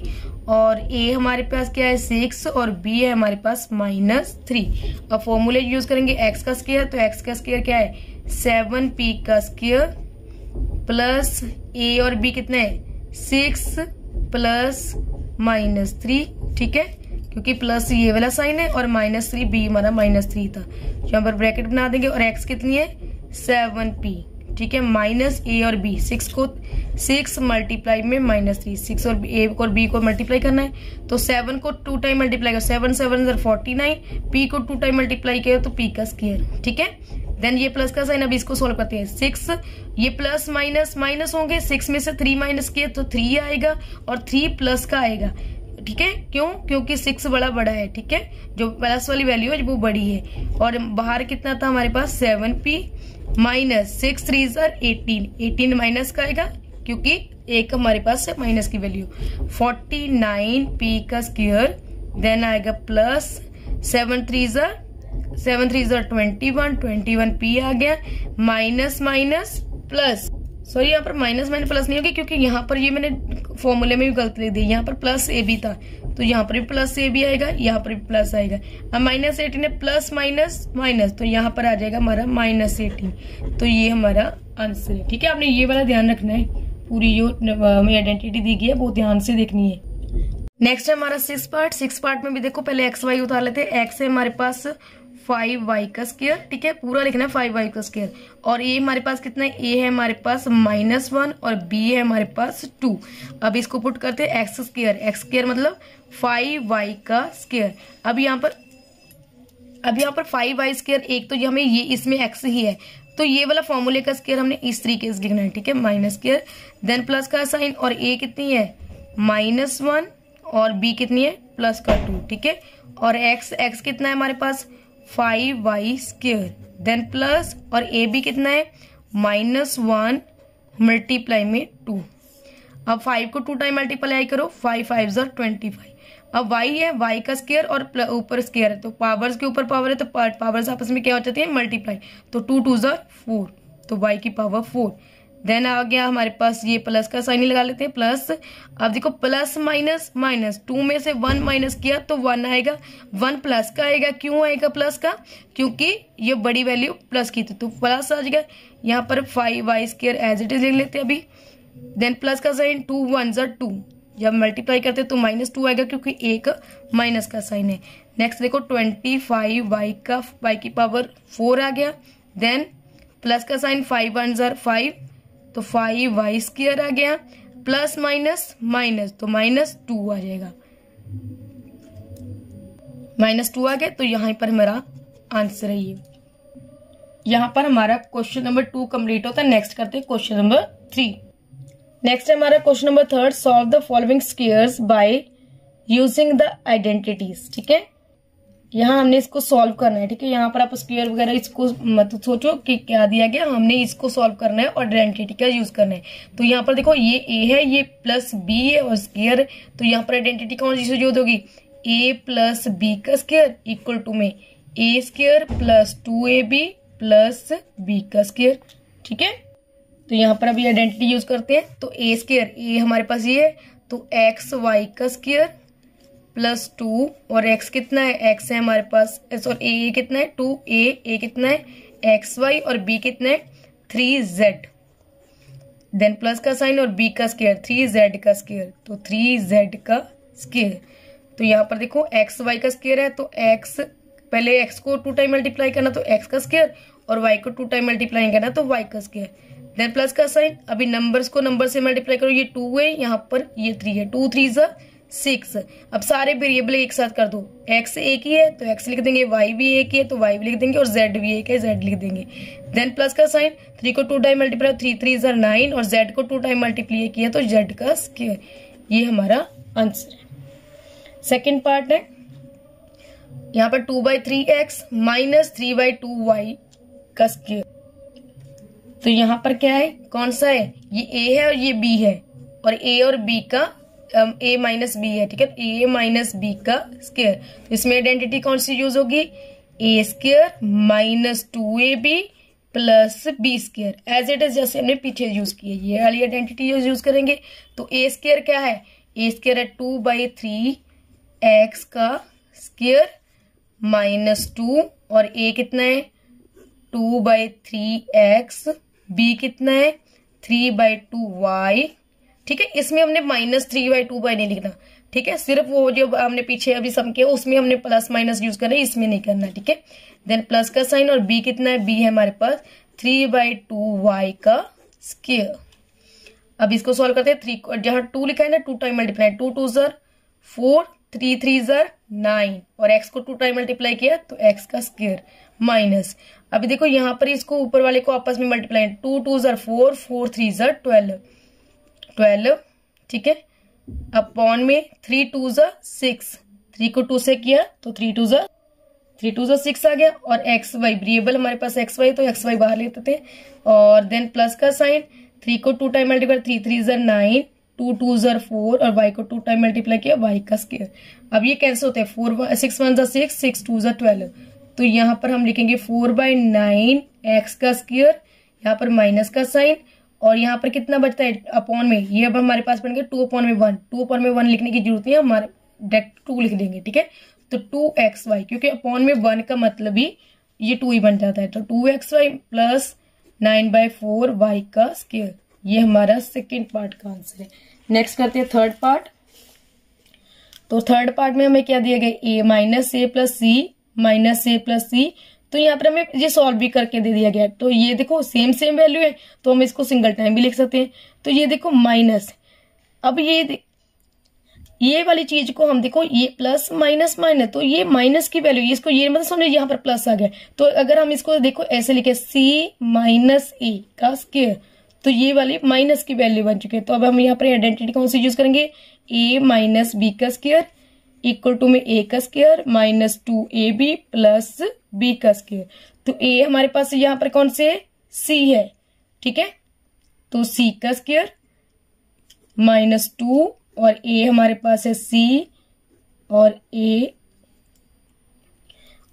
और a हमारे पास क्या है? 6, और b है हमारे पास -3। अब फॉर्मूले यूज करेंगे एक्स का स्क्वायर, तो एक्स का स्क्वायर क्या है? 7p का स्क्वायर प्लस a और b कितना है? 6 + -3, ठीक है, क्योंकि प्लस ये वाला साइन है और -3 b हमारा -3 था, यहाँ पर ब्रैकेट बना देंगे, और x कितनी है? 7p, ठीक है, माइनस a और b, 6 मल्टीप्लाई में -3, 6 और a और b को मल्टीप्लाई करना है, तो 7 को 2 टाइम मल्टीप्लाई करो, 7 7 49, p को 2 टाइम मल्टीप्लाई किया तो p का स्क्वायर, ठीक है। देन ये प्लस का साइन, अब इसको सोल्व करते हैं। 6, ये प्लस माइनस माइनस होंगे, 6 में से 3 माइनस किए तो 3 आएगा, और 3 प्लस का आएगा, ठीक है। क्यों? क्योंकि 6 बड़ा है, ठीक है, जो प्लस वाली वैल्यू है वो बड़ी है। और बाहर कितना था हमारे पास? 7p -6 3 18 माइनस का आएगा, क्योंकि एक हमारे पास है माइनस की वैल्यू। 49p का स्क्वायर देन आएगा प्लस 7 3 ज़ा 21, 21 p आ गया, माइनस माइनस प्लस, सॉरी यहाँ पर माइनस माइनस प्लस नहीं होगी क्योंकि यहाँ पर ये मैंने फॉर्मूले में भी गलती लिख दी, यहाँ पर प्लस ए बी था तो यहाँ पर भी प्लस ए बी आएगा, यहाँ पर भी प्लस आएगा। अब माइनस 18 है, प्लस माइनस माइनस, तो यहाँ पर आ जाएगा हमारा माइनस 18। तो ये हमारा आंसर है। ठीक है, आपने ये वाला ध्यान रखना है, पूरी जो हमें आइडेंटिटी दी गई है वो ध्यान से देखनी है। नेक्स्ट है हमारा 6 पार्ट में भी देखो, पहले एक्स वाई उतार लेते हैं। एक्स है हमारे पास 5y का स्क्वायर, ठीक है, पूरा लिखना है 5y का स्क्वायर। और ए हमारे पास कितना है, ए है हमारे पास -1 और बी है हमारे पास 2। अब इसको पुट करते हैं एक्स स्क्वायर मतलब 5y का स्क्वायर। अब यहाँ पर 5y स्क्वायर, एक तो हमें ये इसमें x ही है तो ये वाला फॉर्मूले का स्क्वायर हमने इस तरीके से लिखना है। ठीक है, माइनस स्क्वायर देन प्लस का साइन, और a कितनी है -1 और b कितनी है प्लस का 2। ठीक है, और x कितना है हमारे पास 5y स्क्वायर देन प्लस, और ए बी कितना है -1 मल्टीप्लाई में 2। अब 5 को 2 टाइम मल्टीप्लाई करो, 5 5 ज़ा 25। अब y है, y का स्क्वायर और ऊपर स्क्वायर है तो पावर्स के ऊपर पावर है तो पावर्स आपस में क्या हो जाती है मल्टीप्लाई, तो 2 2 ज़ा 4, तो y की पावर 4। देन आ गया हमारे पास ये प्लस का साइन लगा लेते हैं, प्लस। अब देखो प्लस माइनस माइनस, 2 में से 1 माइनस किया तो 1 आएगा, 1 प्लस का आएगा। क्यों आएगा प्लस का, क्योंकि ये बड़ी वैल्यू प्लस की थी तो प्लस आ जाएगा। यहाँ पर 5y square as it is लिख लेते हैं अभी। देन प्लस का साइन 2 1 ज़ा 2, जब मल्टीप्लाई करते तो -2 आएगा क्योंकि एक माइनस का साइन है। नेक्स्ट देखो 25y की पावर 4 आ गया। देन प्लस का साइन 5 1 ज़ा 5, तो 5y स्क्वायर आ गया, प्लस माइनस माइनस तो -2 आ जाएगा, -2 आ गया। तो यहाँ पर हमारा आंसर है ये। यहाँ पर हमारा क्वेश्चन नंबर 2 कंप्लीट होता है। नेक्स्ट करते हैं क्वेश्चन नंबर 3। नेक्स्ट है हमारा question number 3, solve the following squares by using the identities. ठीक है, यहाँ हमने इसको सॉल्व करना है। ठीक है, यहाँ पर आप स्क्वायर वगैरह इसको मत सोचो कि क्या दिया गया, हमने इसको सॉल्व करना है और आइडेंटिटी का यूज करना है। तो यहाँ पर देखो ये a है, ये प्लस b है और स्क्वायर है, तो यहाँ पर आइडेंटिटी कौन सी यूज होगी, a प्लस b का स्क्वायर इक्वल टू में a square plus 2ab plus b का स्क्वायर। ठीक है, तो यहाँ पर अभी आइडेंटिटी यूज करते हैं। तो a स्क्वायर, a हमारे पास ये है तो xy का स्क्वायर प्लस 2, और x कितना है, x है हमारे पास, सॉरी a कितना है 2a, a कितना है xy और b कितना है 3z। देन प्लस का साइन और b का स्क्वायर 3z का स्क्वायर, तो 3z का स्क्वायर। तो यहाँ पर देखो xy का स्क्वायर है तो x, पहले x को 2 टाइम मल्टीप्लाई करना तो x का स्क्वायर, और y को 2 टाइम मल्टीप्लाई करना तो y का स्क्वायर। देन प्लस का साइन, अभी नंबर्स को नंबर से मल्टीप्लाई करो, ये 2 है, यहाँ पर ये 3 है, 2 3 ज़ा 6। अब सारे वेरिएबल एक साथ कर दो, x एक ही है तो x लिख देंगे, y भी एक ही है तो y भी लिख देंगे, और z भी एक है z लिख देंगे। देन प्लस का साइन, 3 को 2 टाइम मल्टीप्लाई, 3 3 ज़ा 9, और z को 2 टाइम मल्टीप्लाई किया तो z का स्क्वायर। ये हमारा आंसर है। सेकेंड पार्ट है, यहाँ पर 2/3x माइनस 3/2y का स्क्वायर। तो यहाँ पर क्या है, कौन सा है, ये a है और ये b है, और a और b का a माइनस b है। ठीक है, a माइनस b का स्क्वायर, तो इसमें आइडेंटिटी कौन सी यूज होगी, a square minus 2ab plus b square, as it is जैसे हमने पीछे यूज किया, ये वाली आइडेंटिटी यूज करेंगे। तो a स्क्वायर क्या है, a स्क्वायर है 2/3x का स्क्वायर माइनस 2, और a कितना है 2/3x, b कितना है 3/2y। ठीक है, इसमें हमने -3/2y नहीं लिखना। ठीक है, सिर्फ वो जो हमने पीछे अभी सम किया उसमें हमने प्लस माइनस यूज करना है, इसमें नहीं करना। ठीक है, देन प्लस का साइन, और b कितना है, b है हमारे पास 3/2y का स्क्वायर। अब इसको सॉल्व करते हैं, 3 जहां 2 लिखा है ना 2 टाइम मल्टीप्लाई, 2 2 ज़ा 4, 3 3 ज़ा 9, और x को 2 टाइम मल्टीप्लाई किया तो x का स्क्वायर माइनस। अभी देखो यहाँ पर इसको ऊपर वाले को आपस में मल्टीप्लाई, 2 2 ज़ा 4, 4 3 ज़ा 12। ठीक है, अपॉन में 3 2 ज़ा 6, 3 को 2 से किया तो 3 2 ज़ा 6 आ गया, और एक्स वाई वेरिएबल हमारे पास एक्स वाई तो एक्स वाई बाहर लेते थे। और देन प्लस का साइन, 3 को 2 टाइम मल्टीप्लाई, 3 3 ज़ा 9, 2 2 ज़र 4 और y को 2 टाइम मल्टीप्लाई किया y का स्क्वायर। अब ये कैंसिल होते हैं, 6 1 ज़र 6, 6 2 ज़र 12। तो यहाँ पर हम लिखेंगे 4/9 x का स्क्वायर, यहाँ पर माइनस का साइन, और यहाँ पर कितना बचता है अपॉन में, ये अब हमारे पास बन गया 2/1। 2/1 लिखने की जरूरत नहीं है, हमारे डायरेक्ट 2 लिख देंगे, ठीक है। तो 2xy, क्योंकि अपॉन में 1 का मतलब ही ये 2 ही बन जाता है, तो 2xy प्लस 9/4 y का स्क्वायर। ये हमारा सेकेंड पार्ट का आंसर है। नेक्स्ट करते हैं थर्ड पार्ट। तो थर्ड पार्ट में हमें क्या दिया गया, a minus a plus C minus a plus C. तो यहाँ पर हमें ये सॉल्व भी करके दे दिया गया। तो ये देखो सेम वैल्यू है, तो हम इसको सिंगल टाइम भी लिख सकते हैं। तो ये देखो माइनस, अब ये वाली चीज को हम देखो, ये प्लस माइनस माइनस, तो ये माइनस की वैल्यू, इसको ये मतलब समझो यहाँ पर प्लस आ गया। तो अगर हम इसको देखो ऐसे लिखे c माइनस a का स्क्वायर, तो ये वाली माइनस की वैल्यू बन चुकी है। तो अब हम यहाँ पर आइडेंटिटी कौन सी यूज करेंगे, a माइनस b का स्क्वायर इक्वल टू में a का square minus 2ab plus b का स्क्वायर। तो a हमारे पास यहाँ पर कौन से c है, ठीक है, तो c का स्क्वायर माइनस 2 और a हमारे पास है c और a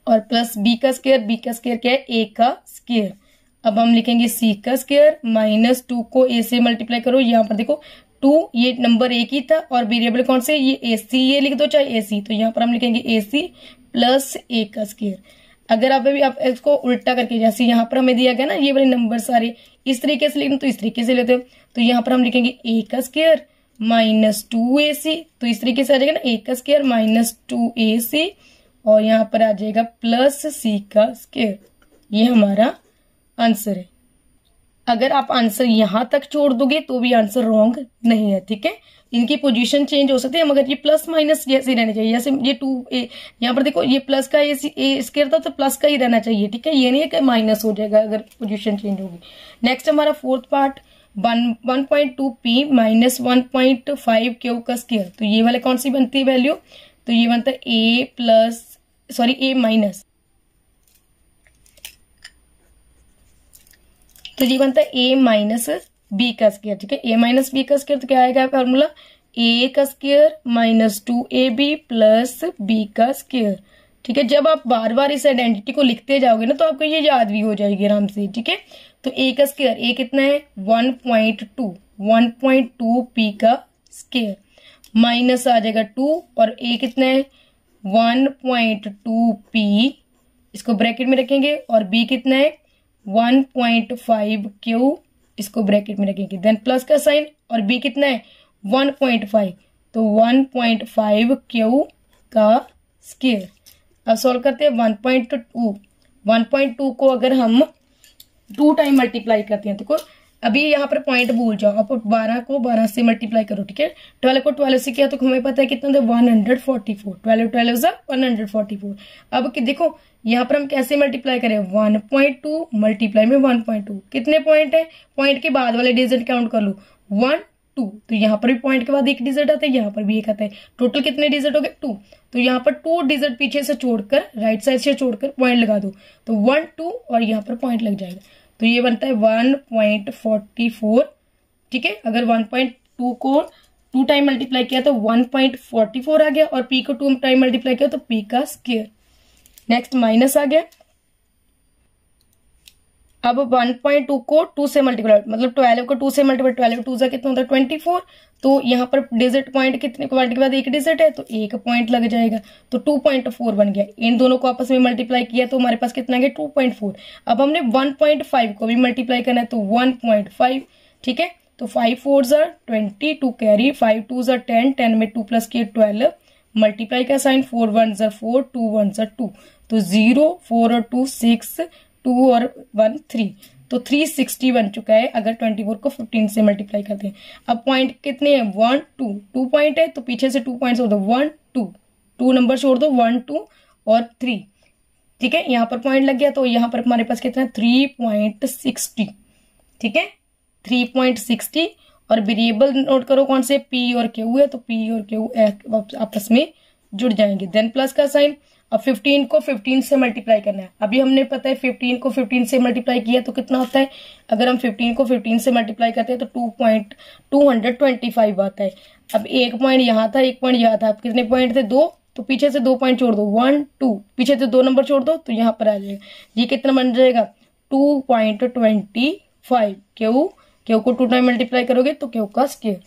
और प्लस b का स्क्वायर, b का स्क्वायर क्या है, a का स्क्वायर। अब हम लिखेंगे c का स्क्वायर माइनस 2 को a से मल्टीप्लाई करो, यहाँ पर देखो 2 ये नंबर एक ही था और वेरिएबल कौन से, ये ac, ये लिख दो चाहे ac। तो यहाँ पर हम लिखेंगे ac प्लस a का स्क्वायर। अगर आप इसको उल्टा करके, जैसे यहाँ पर हमें दिया गया ना ये वाले नंबर सारे इस तरीके से लिखना, तो इस तरीके से लेते हैं। तो यहाँ पर हम लिखेंगे a का स्क्वायर माइनस 2ac, तो इस तरीके से आ जाएगा ना, a का स्क्वायर माइनस 2ac और यहाँ पर आ जाएगा प्लस c का स्क्वायर। ये हमारा आंसर है। अगर आप आंसर यहां तक छोड़ दोगे तो भी आंसर रॉन्ग नहीं है, ठीक है। इनकी पोजीशन चेंज हो सकती है, मगर ये प्लस माइनस जैसे रहना चाहिए। जैसे ये 2a, यहाँ पर देखो ये प्लस का ए स्क्वायर था तो प्लस का ही रहना चाहिए, ठीक है। ये नहीं है कि माइनस हो जाएगा अगर पोजीशन चेंज होगी। नेक्स्ट हमारा fourth part 1.2p minus 1.5 Q का स्क्वायर। तो ये वाले कौन सी बनती है वैल्यू, तो ये बनता है a माइनस, तो ये बनता है a माइनस b का स्क्वायर, ठीक है। a माइनस b का स्क्वायर तो क्या आएगा फॉर्मूला, a का square minus 2ab plus b का स्क्वायर, ठीक है। जब आप बार बार इस आइडेंटिटी को लिखते जाओगे ना तो आपको ये याद भी हो जाएगी आराम से, ठीक है। तो a का स्क्वायर, a कितना है 1.2 p का स्क्वायर माइनस आ जाएगा 2 और a कितना है 1.2 p, इसको ब्रैकेट में रखेंगे, और b कितना है 1.5 क्यू, इसको ब्रैकेट में रखेंगे, देन प्लस का साइन, और b कितना है 1.5, तो 1.5 क्यू का स्क्वायर। अब सॉल्व करते हैं 1.2 को अगर हम 2 टाइम मल्टीप्लाई करते हैं, देखो अभी यहाँ पर पॉइंट भूल जाओ, आप 12 को 12 से मल्टीप्लाई करो, ठीक है। 12 को 12 से किया तो हमें पता है कितना था 144, 12 से 144। अब देखो यहाँ पर हम कैसे मल्टीप्लाई करें, 1.2 मल्टीप्लाई में 1.2, कितने पॉइंट है, पॉइंट के बाद वाले डिजिट काउंट कर लो 1 2, तो यहाँ पर भी पॉइंट के बाद एक डिजिट आता है, यहाँ पर भी एक आता है, टोटल कितने डिजिट हो गए 2। तो यहाँ पर 2 डिजिट पीछे से छोड़कर, राइट साइड से छोड़कर पॉइंट लगा दो, तो 1 2 और यहाँ पर पॉइंट लग जाएगा, तो ये बनता है 1.44, ठीक है। अगर 1.2 को 2 टाइम मल्टीप्लाई किया तो 1.44 आ गया, और p को 2 टाइम मल्टीप्लाई किया तो p का स्क्वायर। नेक्स्ट माइनस आ गया। अब 1.2 को 2 से मल्टीप्लाई, मतलब 12 को 2 से मल्टीप्लाई, 12 2 कितना होता है 24, तो यहाँ पर डिजिट पॉइंट कितने, पॉइंट के बाद एक डिजिट है तो एक पॉइंट लग जाएगा, तो 2.4 बन गया। इन दोनों को आपस में मल्टीप्लाई किया तो हमारे पास कितना गया 2.4। अब हमने 1.5 को भी मल्टीप्लाई करना है, तो 1.5, ठीक है। तो 5 4 20, 2 कैरी, 5 2 10, 10 में 2 प्लस किए 12, मल्टीप्लाई का साइन, 4 1 4, 2 1 2, तो 0 4 और 2 6, 2 और 1 3, तो 360 बन चुका है अगर 24 को 15 से मल्टीप्लाई करते हैं। अब पॉइंट कितने हैं 1 2, 2 पॉइंट है तो पीछे से 2 पॉइंट्स हो दो, 1 2, 2 नंबर छोड़ दो, 1 2 और 3, ठीक है। यहाँ पर पॉइंट लग गया, तो यहाँ पर हमारे पास कितना है 3.60, ठीक है 3.60। और वेरिएबल नोट करो कौन से, p और q है, तो p और q आपस में जुड़ जाएंगे, देन प्लस का साइन। अब 15 को 15 से मल्टीप्लाई करना है। अभी हमने पता है 15 को 15 से मल्टीप्लाई किया तो कितना होता है, अगर हम 15 को 15 से मल्टीप्लाई करते हैं तो 2.225 आता है। अब एक पॉइंट यहाँ था, एक पॉइंट यहाँ था, अब कितने पॉइंट थे, 2, तो पीछे से 2 पॉइंट छोड़ दो, 1 2, पीछे से 2 नंबर छोड़ दो तो यहाँ पर आ जाएगा। ये कितना बन जाएगा, 2.25। क्यू को 2 टाइम मल्टीप्लाई करोगे तो क्यू का स्क्वायर।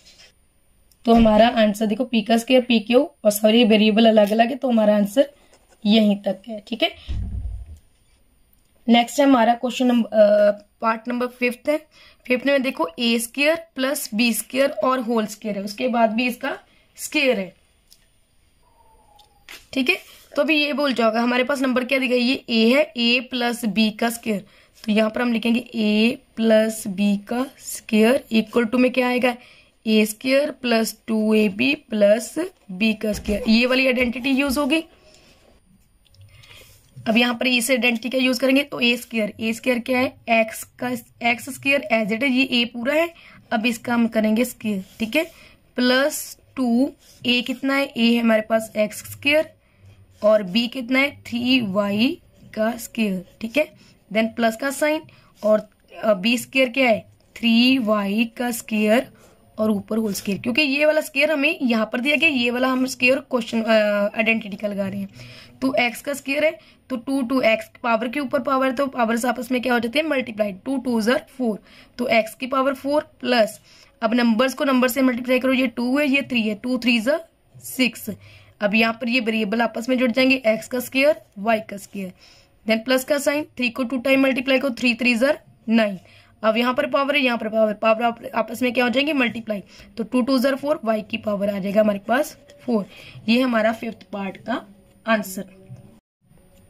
तो हमारा आंसर देखो पी का स्क्वायर, पी क्यू, और सारे वेरिएबल अलग अलग है, तो हमारा आंसर यहीं तक है। ठीक है, नेक्स्ट है हमारा क्वेश्चन नंबर पार्ट नंबर 5 है। 5 में देखो ए स्क्वायर प्लस बी स्क्वायर और होल स्क्वायर है, उसके बाद भी इसका स्क्वायर है। ठीक है, तो अभी ये बोल जाओगे हमारे पास नंबर क्या दिखा, ये ए है, ए प्लस बी का स्क्वायर, तो यहाँ पर हम लिखेंगे ए प्लस बी का स्क्वायर इक्वल टू में क्या आएगा, A square plus 2ab plus B का स्क्वायर। ये वाली आइडेंटिटी यूज होगी। अब यहाँ पर इस आइडेंटिटी का यूज करेंगे तो ए स्क्वायर क्या है, एक्स स्क्वायर एज इट है, ये ए पूरा है, अब इसका हम करेंगे स्क्वायर। ठीक है, प्लस 2, ए कितना है, ए है हमारे पास एक्स स्क्वायर, और बी कितना है 3y का स्क्वायर। ठीक है, देन प्लस का साइन, और बी स्क्वायर क्या है 3y का स्क्वायर और ऊपर होल स्क्वायर, क्योंकि ये वाला स्क्वायर हमें यहाँ पर दिया गया, ये वाला हम स्क्वायर क्वेश्चन आइडेंटिटी का लगा रहे हैं। तो x का स्क्वायर है तो 2 x पावर के ऊपर पावर है, तो पावर आपस में क्या हो जाती है मल्टीप्लाई, 2 2 4, तो x की पावर 4 प्लस, अब नंबर्स को नंबर से मल्टीप्लाई करो, ये 2 है, ये 3 है, 2 3 6। अब यहाँ पर ये वेरिएबल आपस में जुड़ जाएंगे, x का स्क्वायर y का स्क्वायर, देन प्लस का साइन, 3 को 2 टाइम मल्टीप्लाई करो, 3 3 9। अब यहाँ पर पावर है, यहाँ पर पावर आपस में क्या हो जाएंगे मल्टीप्लाई, तो 2 2 4, y की पावर आ जाएगा हमारे पास 4। ये हमारा 5th पार्ट का आंसर।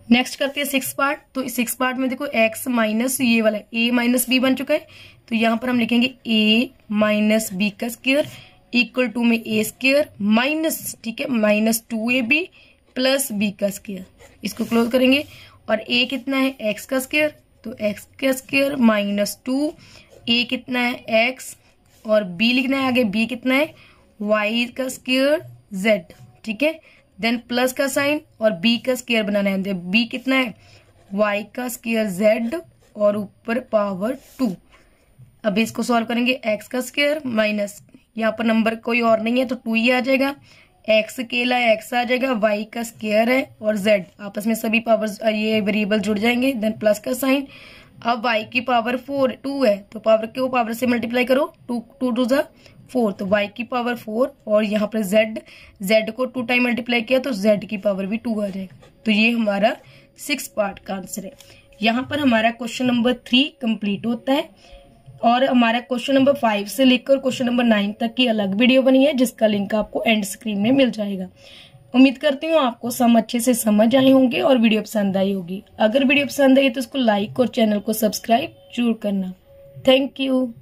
नेक्स्ट करते हैं 6th पार्ट। तो 6th पार्ट में देखो x माइनस ये वाला a माइनस बी बन चुका है, तो यहाँ पर हम लिखेंगे a माइनस बी का स्क्वायर इक्वल टू में a स्क्वायर माइनस, ठीक है, माइनस 2ab प्लस बी का स्क्वायर। इसको क्लोज करेंगे, और a कितना है x का स्क्वायर, तो x का स्क्वायर माइनस 2, a कितना है x, और b लिखना है आगे, b कितना है y का स्क्वायर z। ठीक है, देन प्लस का साइन और b का स्क्वायर बनाना है, b कितना है y का स्क्वायर z और ऊपर पावर 2। अब इसको सॉल्व करेंगे, x का स्क्वायर माइनस, यहाँ पर नंबर कोई और नहीं है तो 2 ही आ जाएगा, x अकेला x आ जाएगा, y का स्क्वायर है और z आपस में सभी पावर ये वेरिएबल जुड़ जाएंगे, देन प्लस का साइन। अब y की पावर 2 है तो पावर को पावर से मल्टीप्लाई करो, 2 2 4, तो y की पावर 4, और यहाँ पर z को 2 टाइम मल्टीप्लाई किया तो z की पावर भी 2 आ जाएगा। तो ये हमारा 6 पार्ट का आंसर है। यहाँ पर हमारा क्वेश्चन नंबर 3 कंप्लीट होता है, और हमारा क्वेश्चन नंबर 5 से लेकर क्वेश्चन नंबर 9 तक की अलग वीडियो बनी है, जिसका लिंक आपको एंड स्क्रीन में मिल जाएगा। उम्मीद करती हूँ आपको सब अच्छे से समझ आए होंगे और वीडियो पसंद आई होगी। अगर वीडियो पसंद आई तो इसको लाइक और चैनल को सब्सक्राइब जरूर करना। Thank you.